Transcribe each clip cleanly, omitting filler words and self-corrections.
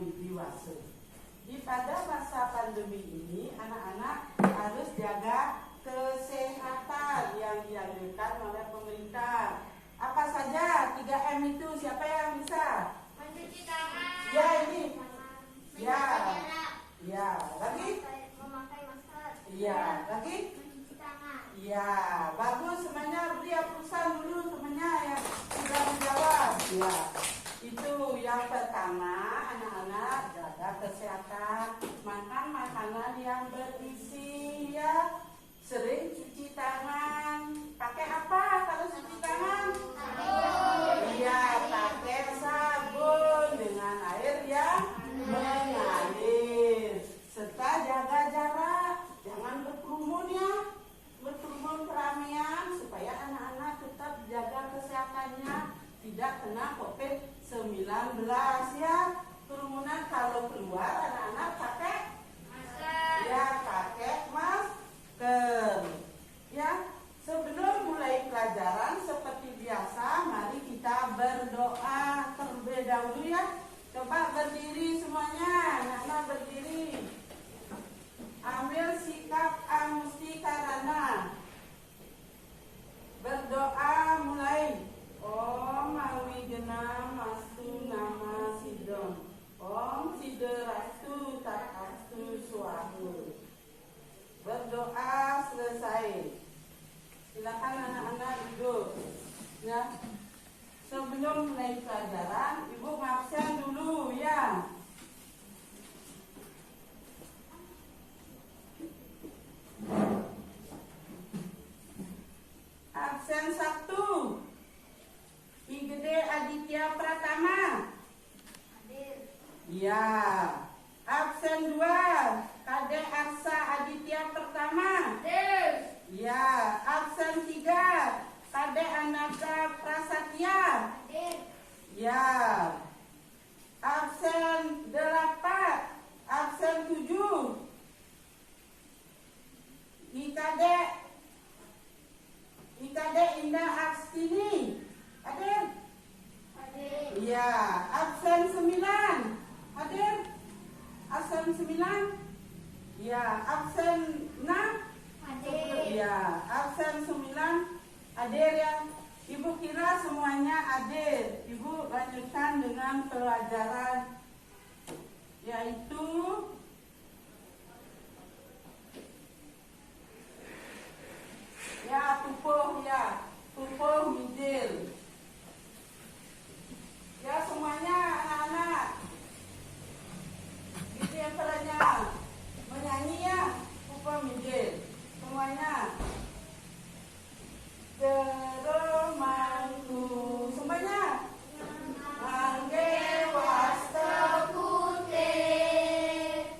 wibiwasa. Pada masa pandemi ini, anak-anak harus jaga kesehatan yang dianjurkan oleh pemerintah. Apa saja 3M itu? Siapa yang bisa? Mencuci tangan. Ya, ini. Ya. Ya, lagi? Memakai masker. Ya, lagi? Mencuci tangan. Ya, bagus semuanya. Beri pulsa dulu semuanya yang sudah menjawab. Ya. Itu yang pertama, anak-anak jaga kesehatan, makan makanan yang bergizi ya, sering cuci tangan. Pakai apa kalau cuci tangan? Iya, pakai sabun dengan air yang mengalir. Serta jaga jarak, jangan berkerumun ya, berkerumun keramaian supaya anak-anak tetap jaga kesehatannya, tidak kena COVID-19 ya. Kerumunan kalau keluar anak-anak pakai masker. Ya, pakai masker. Ya, sebelum mulai pelajaran seperti biasa, mari kita berdoa terlebih dahulu ya. Coba berdiri semuanya, anak-anak berdiri. Ambil sikap amustikarana. Berdoa mulai. Om Awigena Mastu Nama Sidon. Om Siderastu Takastu Suahu. Berdoa selesai. Silakan anak-anak duduk. Ya. Sebelum mulai pelajaran, Ibu ngabsen dulu ya. Absen 1. Igede Aditya Pratama. Hadir. Ya. Absen 2. Kade Arsa Aditya Pertama. Hadir. Ya. Absen 3. Kade Ananda Prasatya. Hadir. Ya. Absen 8. Absen 7. Ikade Indah Astini. Hadir? Hadir. Ya, absen 9. Hadir? Absen 9? Ya, absen 6? Hadir. Ya, absen 9. Hadir ya. Ibu kira semuanya hadir. Ibu lanjutkan dengan pelajaran yaitu ya tupoh midil. Ya semuanya anak-anak. Itu yang perannya menyanyi ya, tupoh midil. Semuanya. Jeremangku semuanya. Mangge wasta putih.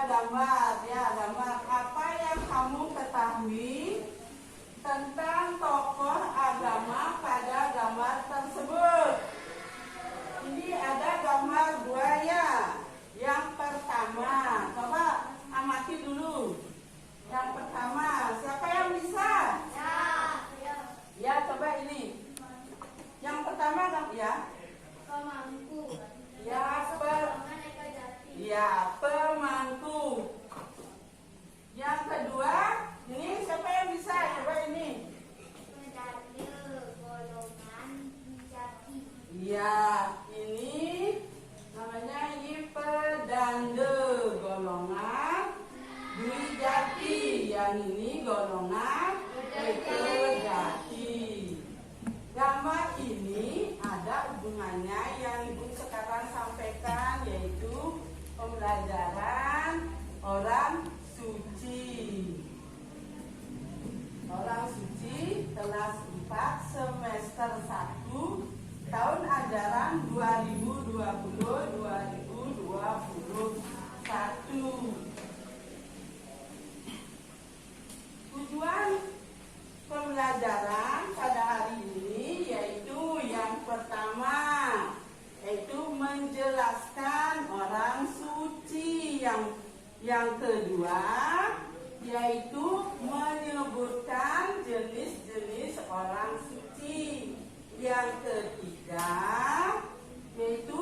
gambar ya, gambar. Apa yang kamu ketahui tentang tokoh agama pada gambar tersebut? Ini ada gambar buaya. Yang pertama, coba amati dulu. Yang pertama, siapa yang bisa? Ya, coba ini. Yang pertama ya. Pemangku. Ya, pemangku. Yang kedua, ini siapa yang bisa? Coba ini. Golongan jati. Ya, ini namanya ini pedande golongan Dwijati. Yang ini golongan Wedajati. Gambar ini ada hubungannya yang Ibu sekarang sampaikan, yaitu pembelajaran orang suci. Orang suci kelas 4 semester 1 tahun ajaran 2020-2021. Tujuan pembelajaran pada hari ini yaitu yang pertama, yaitu menjelaskan orang suci. Yang kedua, yaitu menyebutkan jenis-jenis orang suci. Yang ketiga, yaitu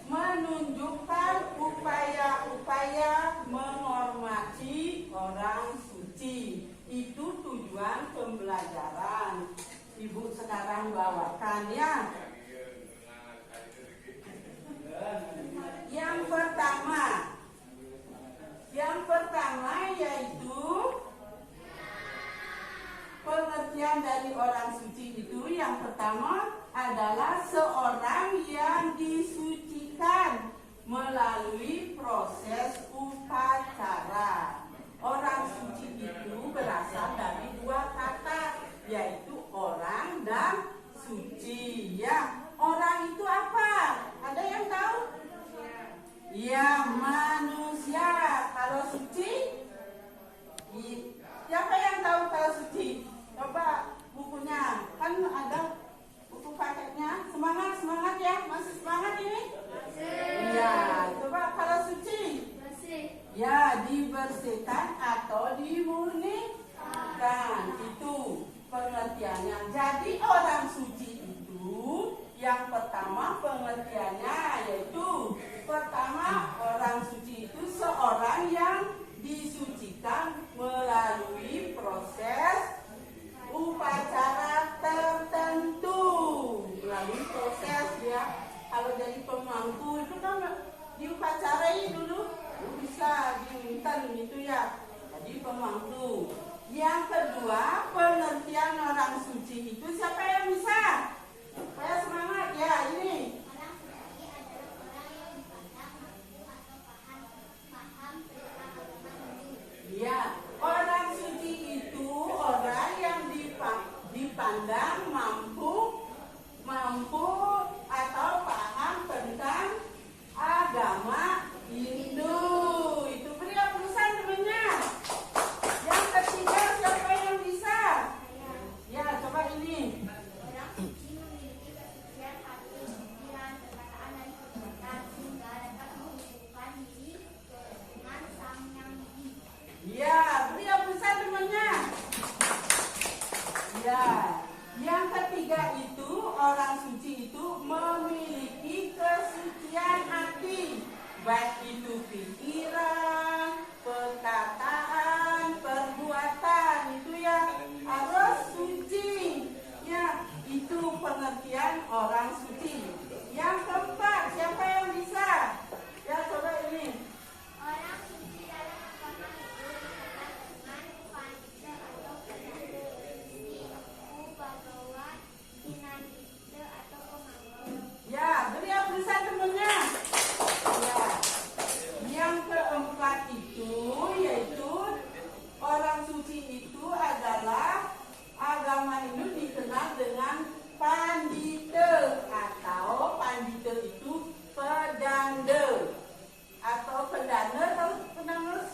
menunjukkan upaya-upaya menghormati orang suci. Itu tujuan pembelajaran. Ibu sekarang bawakan ya. Yang pertama yaitu pengertian dari orang suci itu. Yang pertama adalah seorang yang disucikan melalui proses upacara. Orang suci itu berasal dari dua kata, yaitu orang dan suci. Ya, orang itu apa? Ada yang tahu? Ya, manusia. Kalau suci, siapa yang tahu kalau suci? Coba bukunya, kan ada buku paketnya. Semangat ya, masih semangat ini? Iya, coba kalau suci. Ya, dibersihkan atau dimurnikan. Itu pengertiannya. Jadi orang suci itu yang pertama pengertiannya yaitu pertama, orang suci itu seorang yang disucikan melalui proses upacara tertentu. Melalui proses ya. Kalau jadi pemangku itu kan diupacarai dulu. Bisa diminta gitu ya. Jadi pemangku. Yang kedua, pengertian orang suci itu siapa yang bisa? Saya semangat ya ini. Orang suci adalah orang yang dipandang mampu atau paham tentang agama Hindu. Ya, orang suci itu orang yang dipandang mampu atau paham tentang agama Hindu. Itu beri aplasan temannya. Yang ketiga, siapa yang bisa? Ya, coba ini. Orang suci memiliki kesucian hati, pikiran, perkataan, dan perbuatan sehingga dapat menghubungkan diri dengan Sang Yang Widi. Ya, beri aplasan temannya. Ya, yang ketiga itu orang suci itu memiliki kesucian hati, baik itu pikiran, perkataan, perbuatan, itu ya harus suci. Ya, itu pengertian orang suci. Yang keempat, siapa yang bisa? Ya, coba ini. Orang suci dalam agama Hindu dikenal dengan Pandita atau Pendeta, Bhagawan, Hinandita atau pemangku. Ya, beri aplasan temannya. Ya. Yang keempat itu yaitu orang suci itu adalah agama Hindu dikenal dengan Pandita atau Pandita itu pedanda atau pendana atau pendana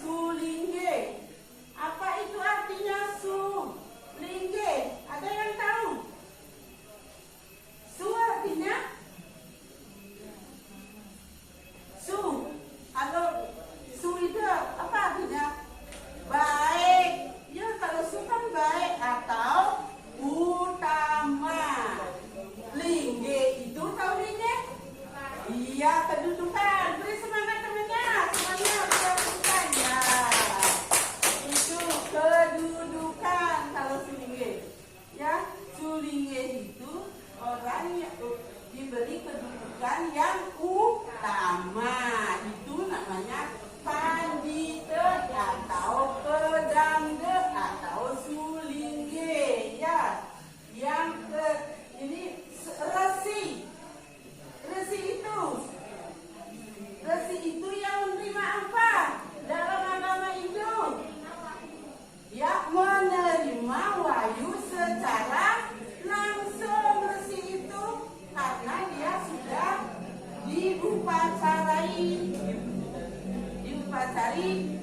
coba cari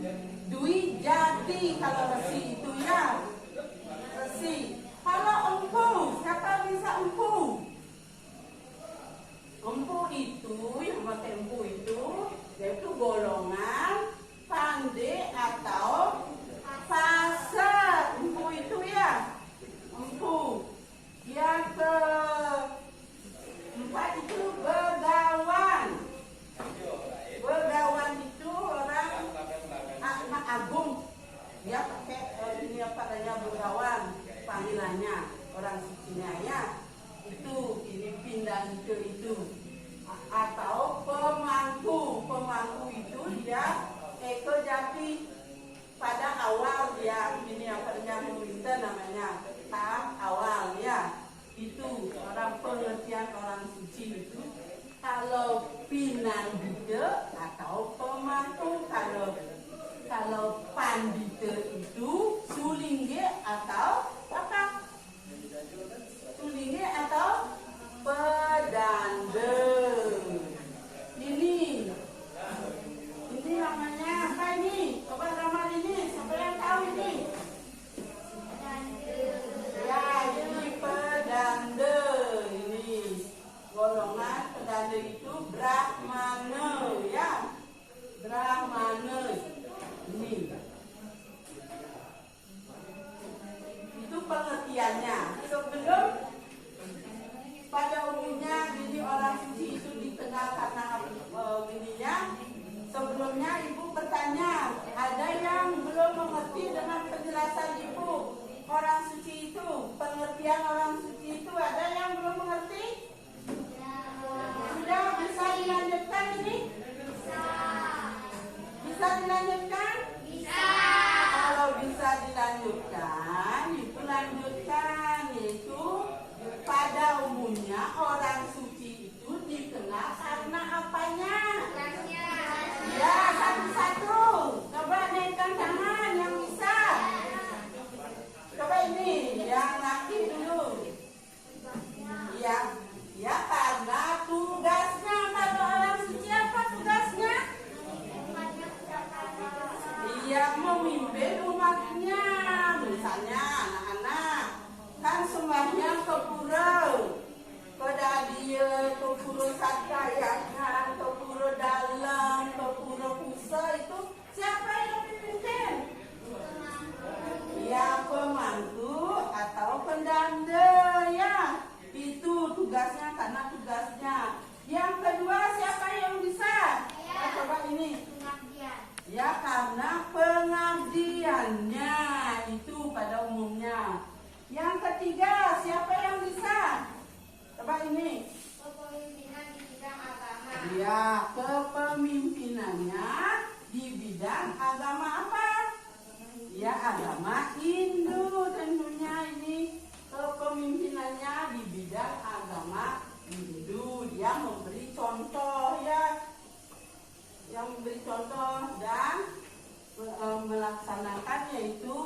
Dwi Jati kalau resi itu ya. Resi. Kalau empu, siapa bisa empu? Empu itu, yang pakai empu itu, yaitu golongan pandai atau fase. Empu itu ya. Empu. Yang keempat itu begawan. Begawan itu orang anak agung. Dia pakai ini apa namanya begawan panggilannya orang sucinya ya. Itu Filipin dan itu atau pemangku. Pemangku itu dia Jati. Pada awal dia ini apa namanya meminta namanya tahap awal ya. Itu orang pengertian orang suci itu. Kalau pinandita atau pemangku, kalau pandita itu sulingge atau apa? Sulingge atau pedanda. Ini namanya apa ini? Coba ramal ini, siapa yang tahu ini? Ya, ini pedanda. Ini golongan pedanda itu Brahmana ya. Brahmana. Ini. Itu pengertiannya. Sebelum pada umumnya ini orang suci itu dikenal karena gininya. Sebelumnya ibu bertanya, ada yang belum mengerti dengan penjelasan ibu orang suci itu, pengertian orang suci itu ada yang belum mengerti? Sudah bisa dilanjutkan ini? Bisa dilanjutkan? Bisa. Kalau bisa dilanjutkan, ibu lanjutkan, yaitu pada umumnya orang suci itu dikenal karena apanya? Ya, satu-satu. Coba naikkan tangan yang bisa. Coba ini, yang laki dulu. Ya, ya karena tugasnya. Kalau orang suci apa tugasnya? Iya, memimpin umatnya. Misalnya anak-anak kan sembahyang ke pura. Pada dia ke pura Satkayakan, ke pura dalam, ke pura pusa itu siapa yang memimpin? Ya pemangku atau pendanda ya. Itu tugasnya karena tugasnya. Yang kedua siapa yang bisa? Coba ini. Ya karena pengabdiannya itu pada umumnya. Yang ketiga siapa yang bisa? Coba ini. Kepemimpinan di bidang agama. Ya, kepemimpinannya di bidang agama apa? Ya, agama Hindu tentunya ini. Kepemimpinannya di bidang agama Hindu. Dia memberi contoh ya. Yang memberi contoh dan melaksanakannya itu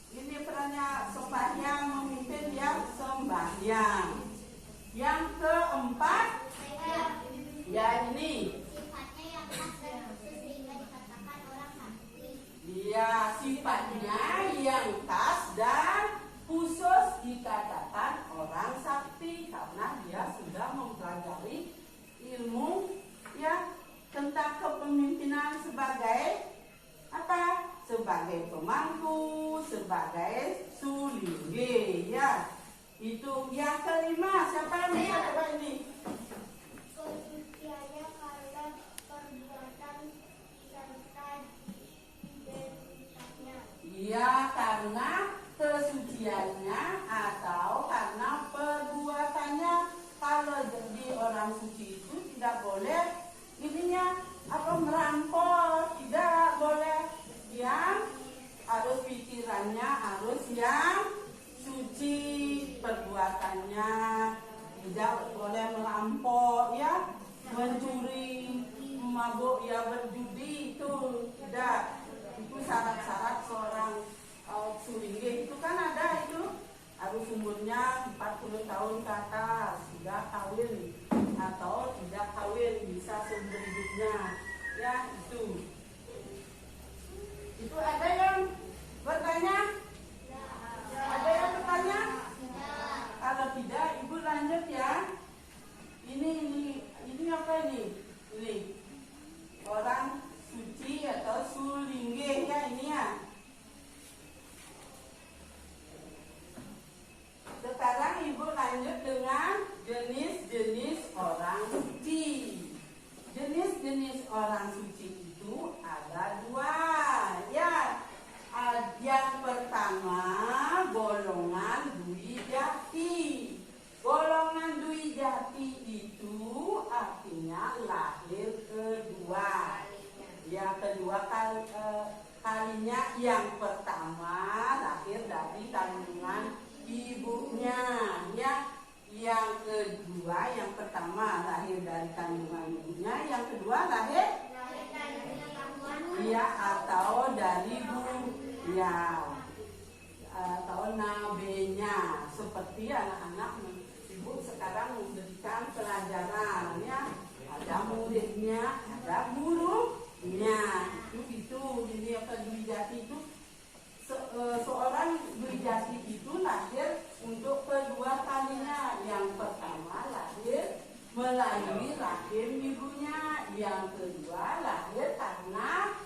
ini perannya sembahyang, memimpin yang sembahyang. Yang keempat, ya ini. Sifatnya yang khas dan khusus sehingga dikatakan orang sakti. Ya, sifatnya yang khas dan khusus dikatakan orang sakti karena dia sudah mempelajari ilmu ya tentang kepemimpinan sebagai apa? Sebagai pemangku, sebagai sulingge ya. Itu yang kelima, siapa yang bisa coba ini? Kesuciannya karena perbuatan serta identitasnya. Iya, karena kesuciannya atau karena perbuatannya. Kalau jadi orang suci itu tidak boleh ininya apa merampok, tidak boleh. Yang harus pikirannya harus yang suci, perbuatannya tidak boleh merampok ya, mencuri, mabuk ya, berjudi itu tidak. Itu syarat-syarat seorang sulingge itu kan ada itu harus umurnya 40 tahun ke atas, sudah kawin atau tidak kawin bisa seumur hidupnya ya itu. kalinya yang pertama lahir dari kandungan ibunya, ya. Yang kedua, yang pertama lahir dari kandungan ibunya, yang kedua lahir atau dari ya atau nabenya, seperti anak-anak ibu sekarang memberikan pelajaran, ya. Ada muridnya, ada gurunya. Itu ini apa Dwi Jati itu seorang Dwi Jati itu lahir untuk kedua kalinya. Yang pertama lahir melalui rahim ibunya, yang kedua lahir karena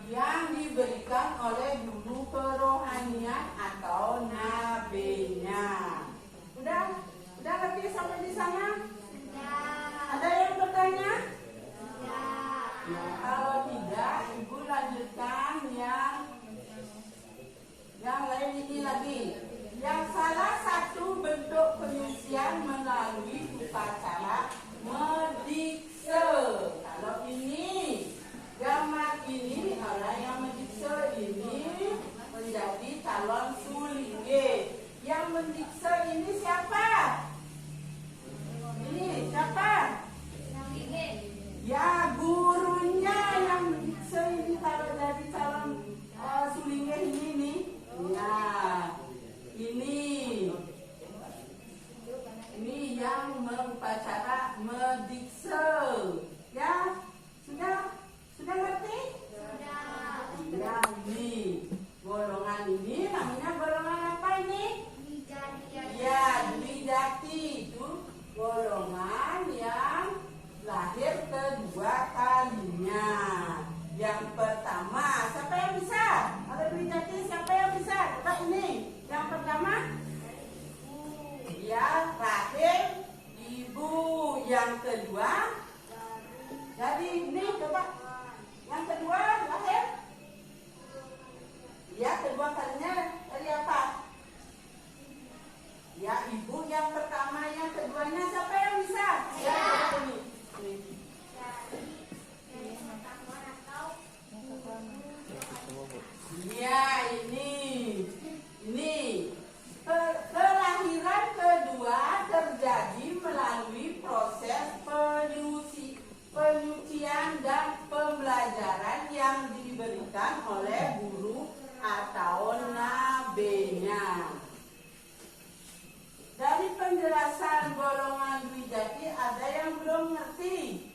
yang diberikan oleh guru kerohanian atau nabinya. Udah ngerti sampai di sana? Ada yang bertanya? Ya, kalau tidak, ibu lanjutkan yang lain ini lagi. Yang salah satu bentuk penyucian melalui upacara medikse. Kalau ini gambar ini, orang yang mendikse ini menjadi calon sulingge. Yang mendikse ini siapa? Ini siapa? Ya, gurunya yang mendikse ini kalau jadi calon sulingge ini nih. Ya, ini yang mengupacara medikse. Ya, sudah ngerti? Ya, ini golongan ini namanya golongan apa ini? Ya, Dwi Jati itu golongan yang lahir kedua kalinya. Yang pertama, siapa yang bisa? Ada Dwi Jati, siapa yang bisa? Coba ini. Yang pertama, ya, rahim ibu. Yang kedua, jadi ini coba. Yang kedua lahir. Ya, kedua kalinya dari apa? Ya, ibu yang pertama, yang keduanya siapa yang bisa? Ya, ini. Ya, ini kelahiran kedua terjadi melalui proses penyucian dan pembelajaran yang diberikan oleh guru atau nabinya. Dari penjelasan golongan Dwi Jati, ada yang belum ngerti?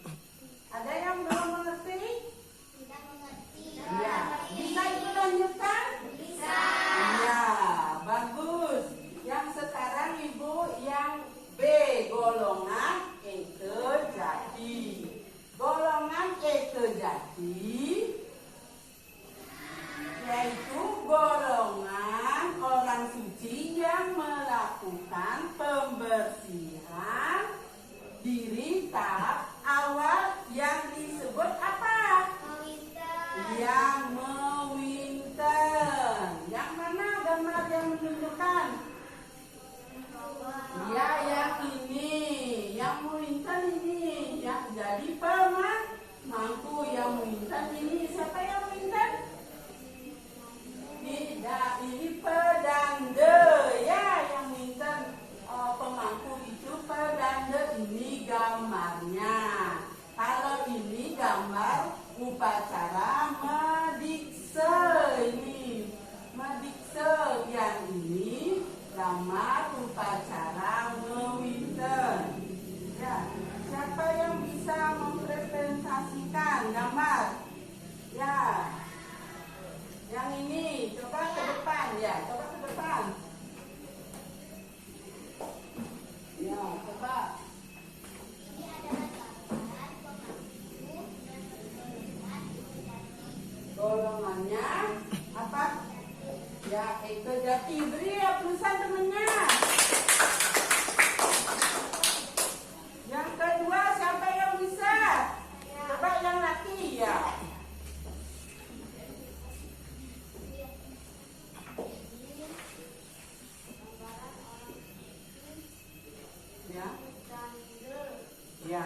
Ada yang belum mengerti? Ya, bisa ibu lanjutkan? Bisa. Ya, bagus. Yang sekarang ibu yang B, golongan Eke Jati. Golongan Eke Jati yaitu golongan orang suci yang melakukan pembersihan diri tahap awal yang disebut apa? Yang mewinten. Yang mana gambar yang menunjukkan? Ya, yang ini. Yang mewinten ini. Ya, jadi pemangku yang mewinten ini. Siapa yang mewinten? Tidak, ini pedande. Ya, yang mewinten pemangku itu pedande. Ini gambarnya. Kalau ini gambar upacara medikse, ini medikse. Yang ini gambar upacara mewinten. Ya, siapa yang bisa mempresentasikan gambar? Ya, yang ini coba ke depan, ya, coba ke depan. Ya, coba. Golongannya apa? Ya, Eke Jati. Beri ya pulsa temennya. Yang kedua, siapa yang bisa? Coba yang laki, ya. Ya. Ya.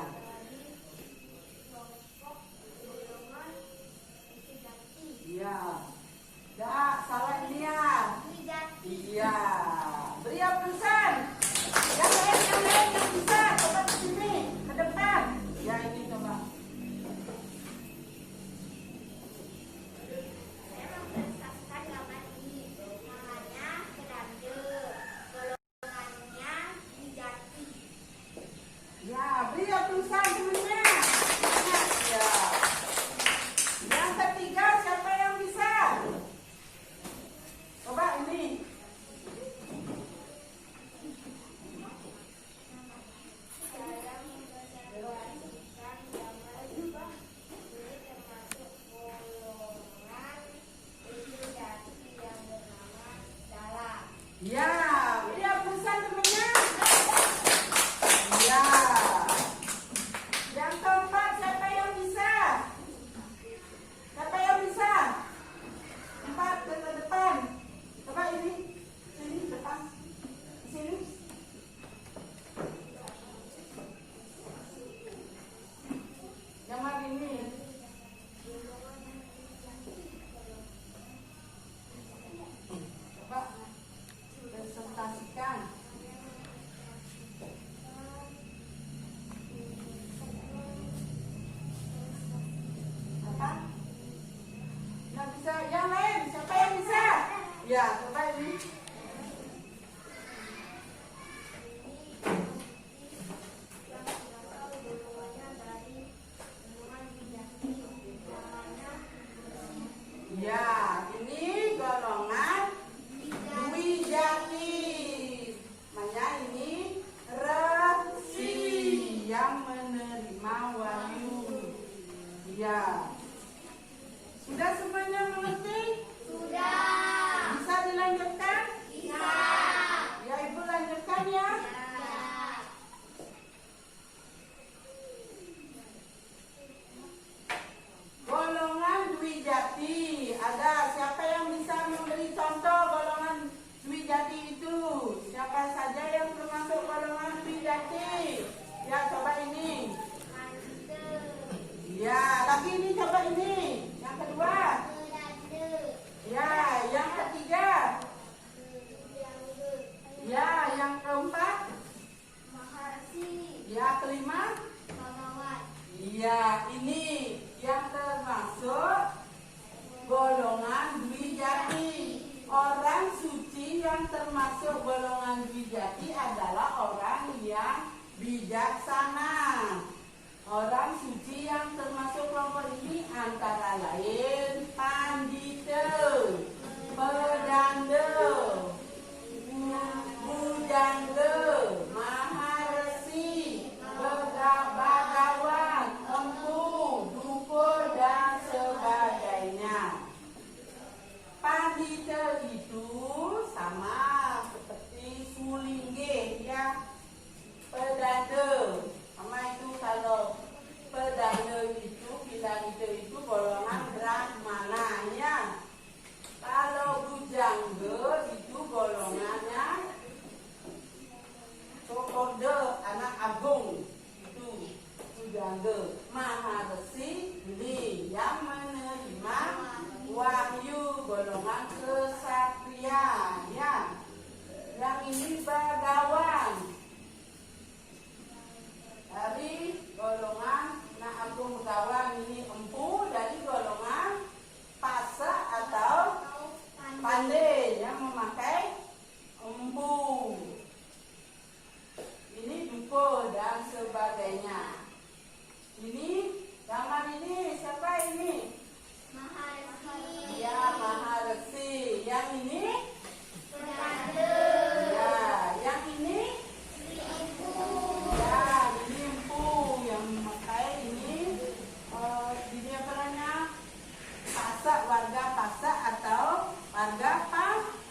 Ya, ini golongan Dwi Jati. Namanya ini Resi yang menerima wahyu. Ya. Sudah semuanya mengerti? Sudah. Bisa dilanjutkan? Bisa. Ya, Ibu lanjutkan ya. Golongan Dwi Jati. Ada siapa yang bisa memberi contoh golongan Dwi Jati itu? Siapa saja yang termasuk golongan Dwi Jati? Ya, coba ini. Ya, lagi ini coba ini. Yang kedua. Ya, yang ketiga. Ya, yang keempat. Ya, kelima. Iya, ini yang termasuk golongan Dwi Jati. Orang suci yang termasuk golongan Dwi Jati adalah orang yang bijaksana. Orang suci yang termasuk kelompok ini antara lain pandita, pedanda, bujangga, maharesi, bagawan, empu, dukun dan sebagainya. Pandita itu sama seperti sulingge ya, pedanda. Sama itu kalau pedanda itu bilang itu golongan brahmana ya. Kalau bujangga itu golongannya Cokorda, anak agung itu bujangga. Maharesi ini yang menerima wahyu, golongan kesatria ya. Yang ini bagawan dari golongan agung bagawan. Ini empu dari golongan pasa atau pandai yang memakai empu. Ini duko dan sebagainya. Ini gambar ini siapa ini? Ya, Maharesi. Yang ini? Ya, yang ini? Ya, ini empu yang memakai ini. Ini apa namanya? Pasak, warga pasak atau warga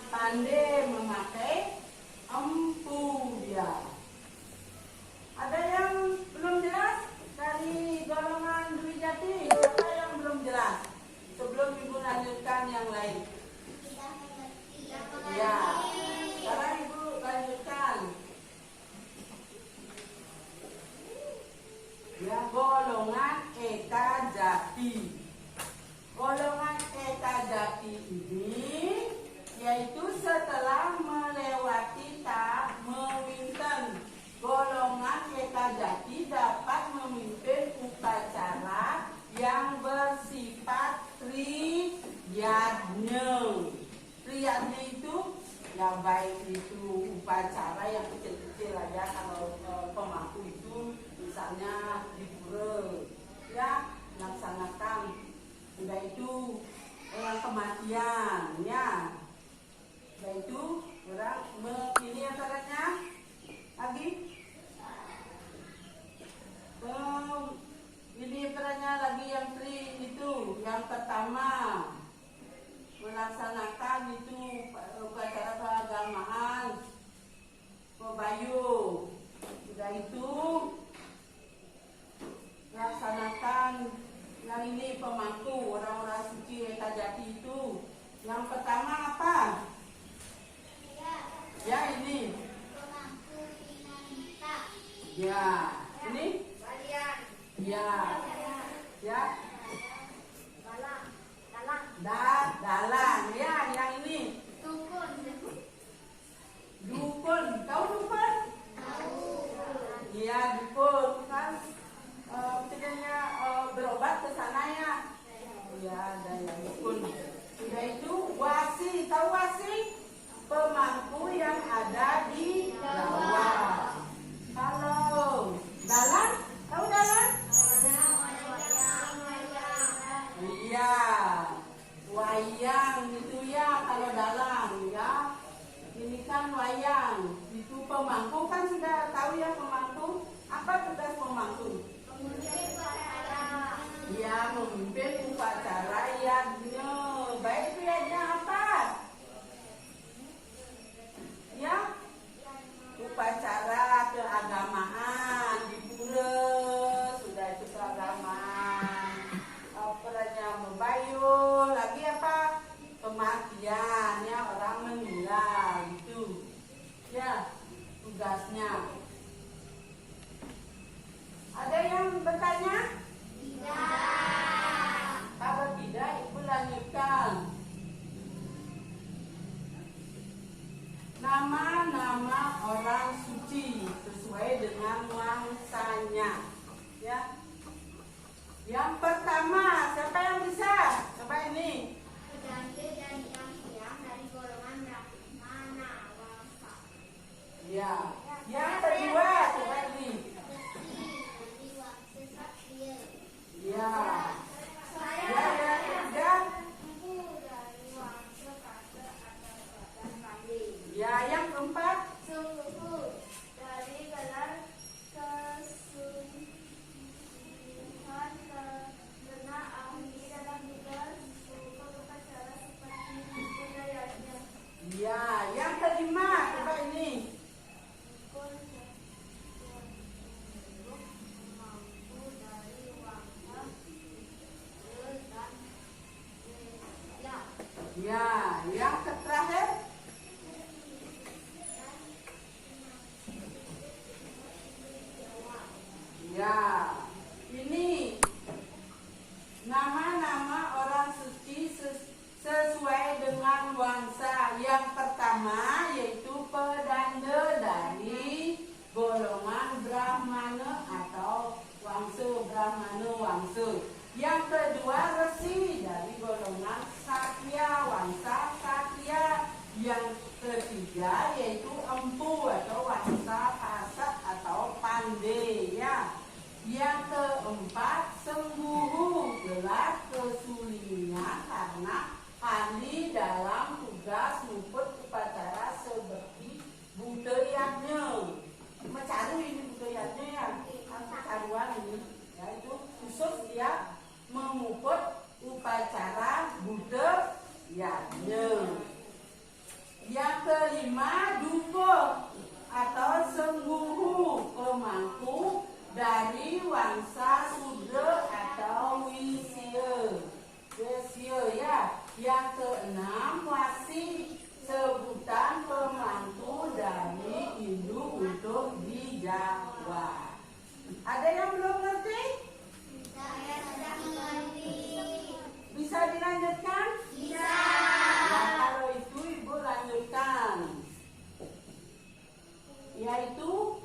pandai memakai empu dia. Ada yang belum jelas dari golongan Dwi Jati? Siapa yang belum jelas? Sebelum Ibu lanjutkan yang lain. Ya, sekarang Ibu lanjutkan. Ya, golongan Eka Jati. Golongan Eka Jati ini yaitu setelah melewati tahap memimpin. Golongan Eka Jati dapat memimpin upacara yang bersifat triyadnya. Triyadnya itu ya baik itu upacara yang kecil-kecil aja. Kalau pemangku itu misalnya di pura ya laksanakan. Sudah itu orang kematian ya. Sudah itu orang ini acaranya lagi. Ini perannya lagi yang tri itu. Yang pertama melaksanakan itu upacara keagamaan Pebayu. Sudah itu laksanakan yang ini pemangku orang-orang suci Eka Jati itu. Yang pertama apa? Ya ini. Ya ini. Ya. Ya. Dalang. Ya, yang ini. Dukun. Tahu dukun? Iya, dukun kan. Tidaknya berobat ke sana ya. Ya, ada yang dukun. Sudah itu wasi. Tahu wasi? Pemangku yang ada di Jawa. Kalau dalang, tahu dalang? Iya, wayang itu ya kalau dalam ya. Ini kan wayang. Itu pemangku kan sudah tahu ya pemangku. Apa tugas pemangku? Ya, memimpin upacara yajna. Baik itu yajna apa? Ya, upacara keagamaan di pura. Sudah itu keagamaan. Operanya membayul. Lagi apa? Kematian ya, orang meninggal itu. Ya, tugasnya. Ada yang bertanya? Tidak. Kalau tidak, Ibu lanjutkan. Nama-nama orang suci sesuai dengan wangsanya. Ya. Yang pertama, siapa yang bisa? Coba ini. Pedanti dan yang dari golongan mana wangsa. Ya. Yang kedua, coba ini. Ya. Ya, yang keempat. Suhu dari gelar kesulitan karena ahli dalam bidang suku upacara seperti budayanya. Ya, yang kelima, coba ini. Ya, yang terakhir. Ya, ini nama-nama orang suci sesuai dengan wangsa. Yang pertama yaitu pedanda dari golongan Brahmana atau wangsa Brahmana wangsa. Yang kedua resi dari golongan Satya, wangsa Satya. Yang ketiga yaitu empu atau wangsa Pasak atau Pandey ya. Yang keempat sengguhu, gelar kesulinya karena ahli dalam tugas luput upacara seperti budayanya. Mencari ini budayanya ya, caruan ini, yaitu khusus dia memuput upacara budayanya. Yang kelima duko atau sengguhu, pemangku dari wangsa Sudra atau Wisya. Ya. Yang keenam wasi, sebutan pemangku dari Hindu untuk di Jawa. Ada yang belum ngerti? Saya sudah mengerti. Bisa dilanjutkan? Bisa. Ya, kalau itu Ibu lanjutkan. Yaitu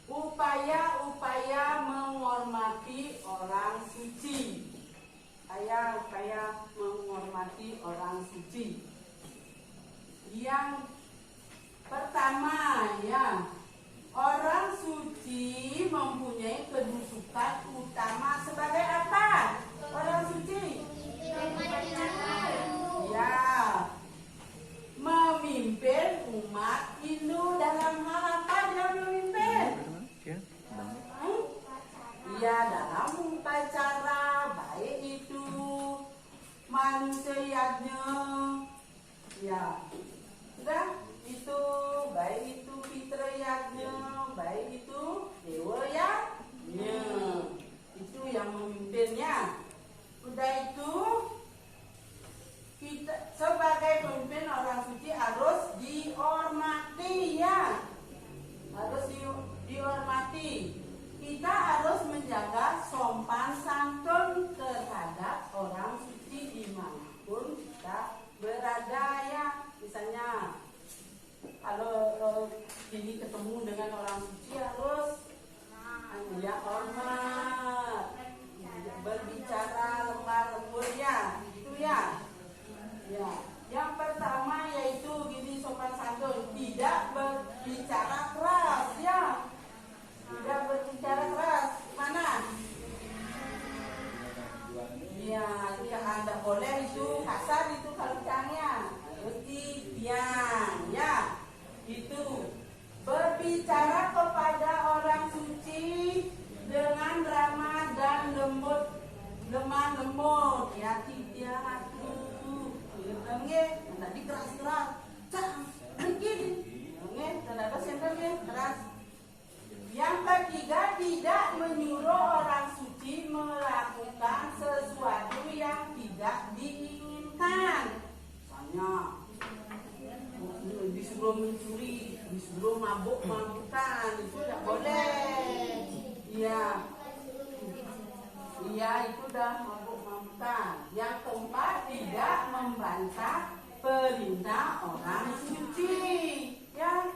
upaya-upaya menghormati orang suci. Upaya menghormati orang suci. Yang pertama ya, orang suci mempunyai kedudukan utama sebagai apa? Orang suci. Ya, memimpin umat Hindu dalam hal apa dia memimpin? Ya, dalam upacara baik itu manusia yajna, ya, sudah itu baik itu fitra yajna, baik itu dewa yajna, itu yang memimpinnya. Udah itu kita sebagai pemimpin orang suci harus dihormati ya, harus dihormati. Kita harus menjaga sopan santun terhadap orang suci dimanapun kita berada ya. Misalnya kalau ini ketemu dengan orang suci harus ya hormat, berbicara lemah lembut ya, itu ya. Ya, yang pertama yaitu gini sopan santun, tidak berbicara keras ya. Tidak berbicara keras. Mana? Ya, tidak ada boleh itu kasar itu kalau bilangnya. Berarti pian, ya. Itu berbicara kepada orang suci dengan ramah dan lemah lembut. Ya tidak aku. Tadi keras-keras. Mungkin. Terlalu senternya keras. Yang ketiga, tidak menyuruh orang suci melakukan sesuatu yang tidak diinginkan. Misalnya disuruh mencuri, disuruh mabuk-mabukan, itu tidak boleh. Iya, itu dah mabuk-mabukan. Yang keempat, tidak membantah perintah orang suci. Ya,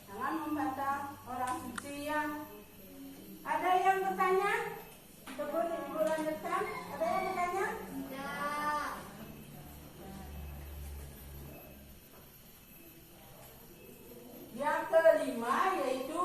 jangan membantah orang suci ya. Ada yang bertanya? Sebelum ibu lanjutkan, ada yang bertanya? Tidak. Yang kelima yaitu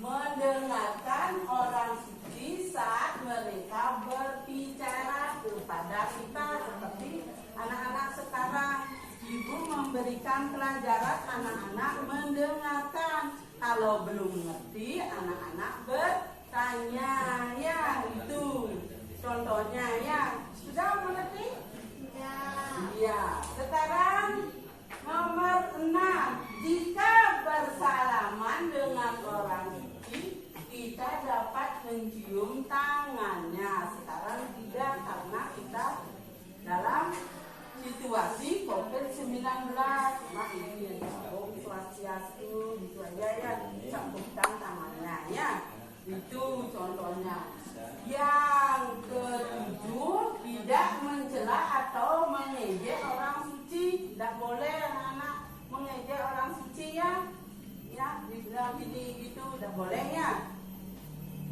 mendengarkan orang suci saat mereka berbicara kepada kita. Seperti anak-anak sekarang, ibu memberikan pelajaran, anak-anak mendengarkan. Kalau belum mengerti, anak-anak bertanya. Ya, itu contohnya ya. Sudah mengerti? Tidak. Iya. Sekarang nomor 6. Jika bersalaman dengan orang suci, kita dapat mencium tangannya. Sekarang tidak, karena kita dalam situasi COVID-19. Nah ini yang Swastiastu itu aja ya, campurkan tangannya ya. Itu contohnya. Yang ketujuh, tidak mencela atau mengejek orang suci. Tidak boleh anak-anak mengejek orang suci ya. Ya, dibilang gini gitu, tidak boleh ya.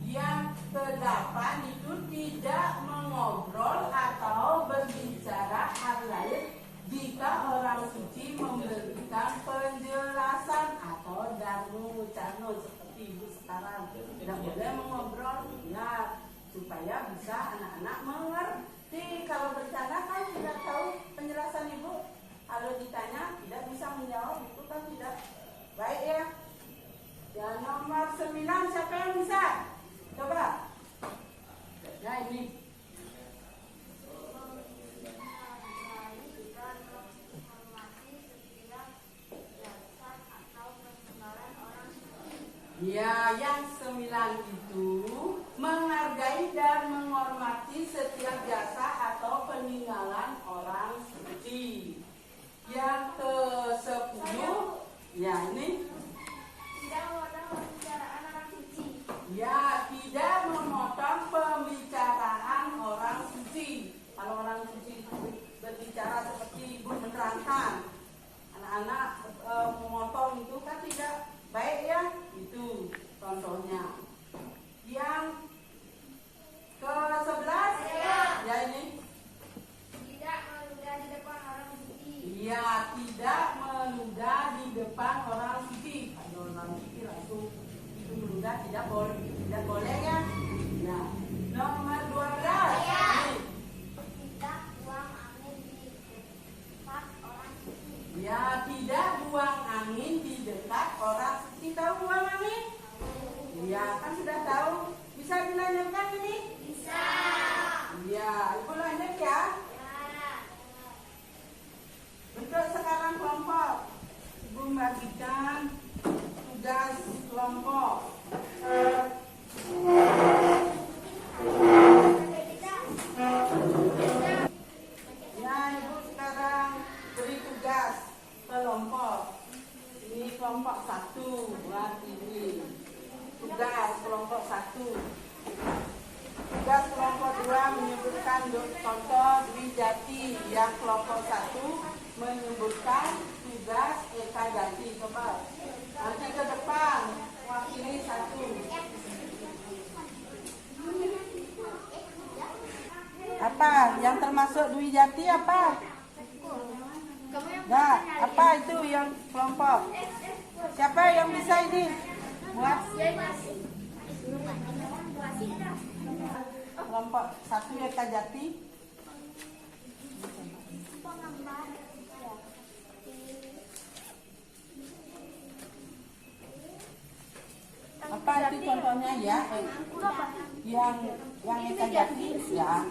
Yang kedelapan itu tidak mengobrol atau berbicara hal lain jika orang suci memberikan penjelasan atau darnu-carnu seperti ibu sekarang. Tidak boleh mengobrol ya, supaya bisa anak-anak mengerti. Kalau bercanda kan tidak tahu penjelasan ibu. Kalau ditanya tidak bisa menjawab, itu kan tidak baik ya. Dan nomor 9 siapa yang bisa? Coba. Ya ini. Ya, yang 9 itu menghargai dan menghormati setiap jasa atau peninggalan orang suci. Yang ke-10, ya ini. Tidak memotong pembicaraan orang suci. Ya, tidak memotong pembicaraan orang suci. Kalau orang suci berbicara seperti ibu menerangkan, anak-anak memotong itu kan tidak baik ya. Itu contohnya. Yang ke-11, ya ini. Tidak meludah di depan orang suci. Ya, tidak meludah di depan orang suci. Kalau orang suci langsung itu meludah tidak boleh ya. Ya. Nomor 12. Ini. Tidak buang angin di dekat orang suci. Ya, tidak buang angin di dekat orang suci. Tahu buang angin? Ya, kan sudah tahu. Bisa dilanjutkan ini? Bisa. Ya, ibu lanjut ya. Ya. Untuk sekarang kelompok, ibu membagikan tugas kelompok. Ya, ibu sekarang beri tugas kelompok. Ini kelompok 1 buat ini. Tugas kelompok 1. Tugas kelompok 2 menyebutkan contoh Dwi Jati. Yang kelompok 1 menyebutkan tugas Eka Jati. Coba nanti ke depan wakili 1. Apa yang termasuk Dwi Jati apa? Nah, apa itu yang kelompok? Siapa yang bisa ini? Buat kelompok 1 Eka Jati. pengemban Apa itu contohnya ya? Yang Kajati ya.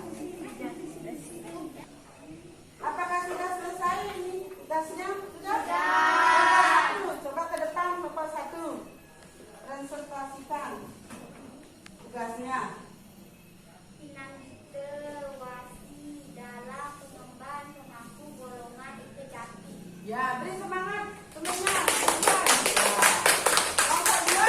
Apakah sudah selesai ini tugasnya? Sudah. Coba ke depan nomor 1. Presentasikan tugasnya. Pinangitewasi dalam pengemban pemangku golongan Kejati. Ya, beri semangat temannya. Kelompok 2.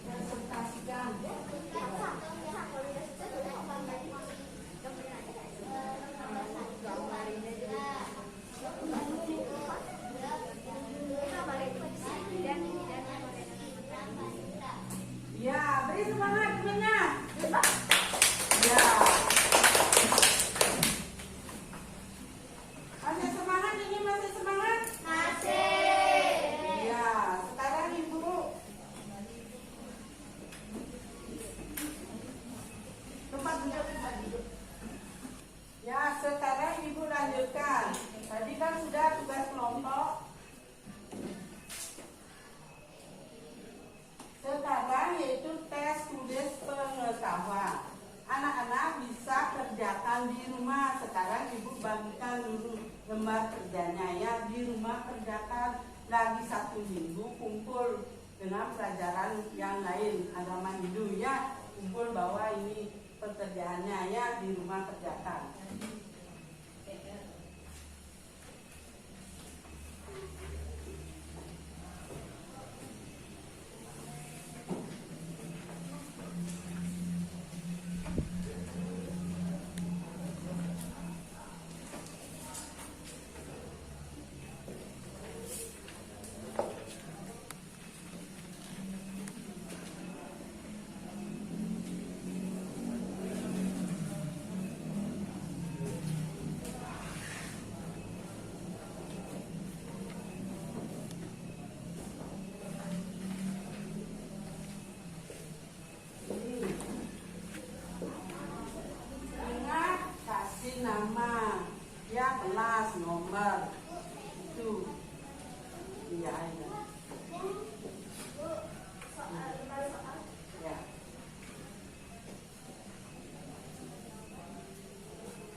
Presentasikan. Ya, beri semangat temannya. Ya. Masih semangat ini, masih semangat? Ya, sekarang Ibu. Tempat duduk. Ya, sekarang Ibu lanjutkan. Tadi kan sudah tugas kelompok. Sekarang yaitu tes tulis pengetahuan. Anak-anak bisa kerjakan di rumah. Sekarang Ibu bagikan dulu lembar kerjanya ya. Di rumah kerjakan lagi 1 minggu, kumpul dengan pelajaran yang lain agama Hindu ya. Kumpul bahwa ini pekerjaannya ya, di rumah kerjakan. Ingat kasih nama ya, kelas, nomor itu iya ya. Ya.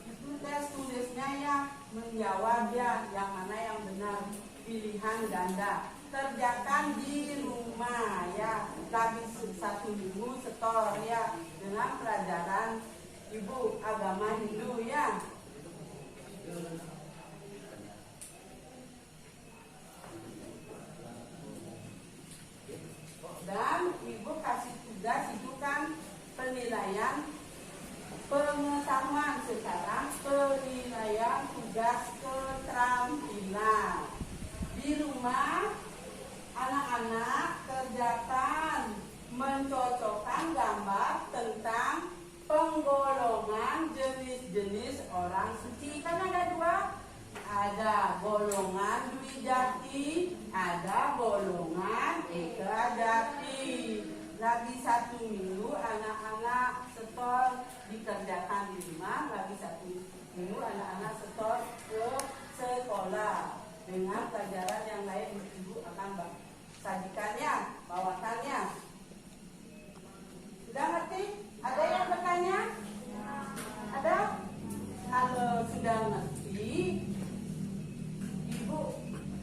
Itu tes tulisnya ya, menjawab ya yang mana yang benar, pilihan ganda. Kerjakan di rumah ya, lagi 1 minggu setor ya, dengan pelajaran Ibu agama Hindu ya. Dan Ibu kasih tugas itu kan penilaian pengetahuan. Sekarang penilaian tugas keterampilan. Di rumah anak-anak kerjakan mencocokkan gambar tentang penggolongan jenis-jenis orang suci. Kan ada 2. Ada golongan Dwi Jati, ada golongan Eka Jati. Lagi 1 minggu anak-anak setor dikerjakan di rumah. Lagi 1 minggu anak-anak setor ke sekolah. Dengan pelajaran yang lain Ibu akan sajikannya, bawakannya. Sudah ngerti? Ada yang bertanya? Ada? Kalau sudah ngerti, Ibu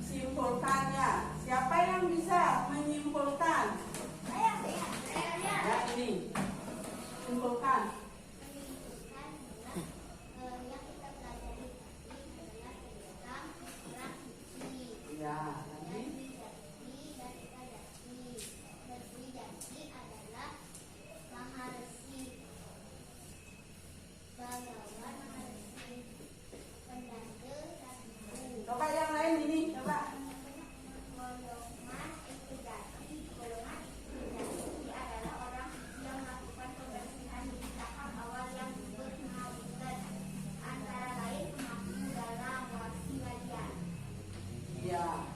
simpulkannya. Siapa yang bisa menyimpulkan? Ya, ini. Simpulkan. Ya, lagi. Coba yang lain ini, coba. Ya,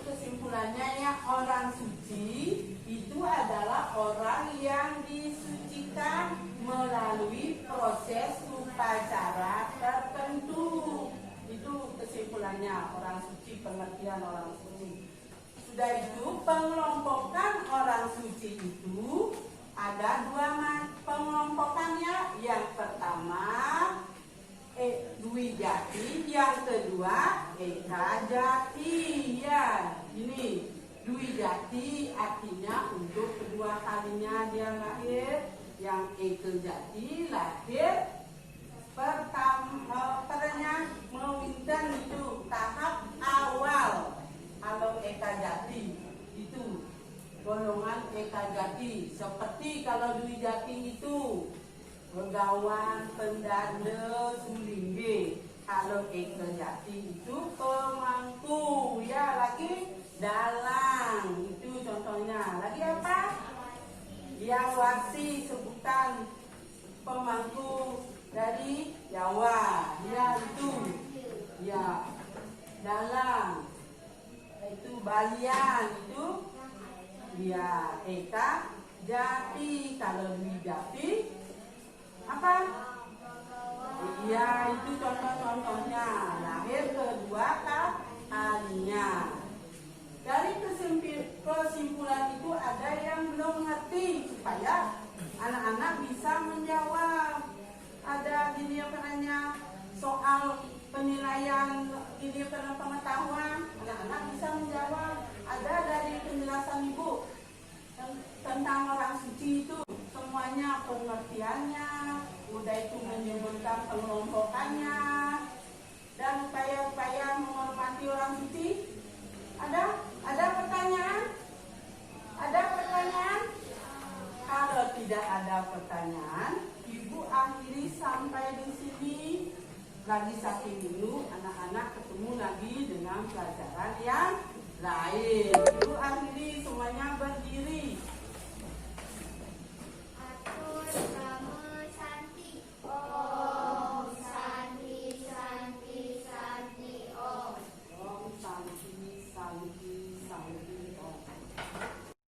kesimpulannya ya, orang suci itu adalah orang yang disucikan. kita melalui proses upacara tertentu. Itu kesimpulannya orang suci, pengertian orang suci. Sudah itu pengelompokan orang suci itu ada dua pengelompokannya. Yang pertama Dwi Jati, yang kedua Eka Jati. Ya, ini Dwi Jati artinya untuk kedua kalinya dia lahir. Yang Eka Jati lahir pertama mewinten itu tahap awal. Kalau Eka Jati itu golongan Eka Jati. Seperti kalau Dwi Jati itu Begawan, Pendanda, Sulingge. Kalau Eka Jati itu pemangku. Ya, lagi dalang. Itu contohnya. Lagi apa? Yang wasi, sebutan pemangku dari Jawa. Ya, itu. Ya, dalang. Itu Balian. Itu ya Eka Jati. Kalau Dwi Jati apa? Iya, itu contoh-contohnya. Lahir kedua kalinya. Dari kesimpulan itu ada yang belum ngerti supaya anak-anak bisa menjawab. Ada gini caranya soal penilaian ini karena pengetahuan, anak-anak bisa menjawab. Ada dari penjelasan ibu tentang orang suci itu semuanya pengertiannya, udah itu menyebutkan pengelompokannya dan upaya-upaya menghormati orang suci. Ada pertanyaan? Ada pertanyaan? Kalau tidak ada pertanyaan, ibu akhiri sampai di sini. Lagi saking dulu, anak-anak ketemu lagi dengan pelajaran yang lain. Ibu akhiri semuanya berdiri.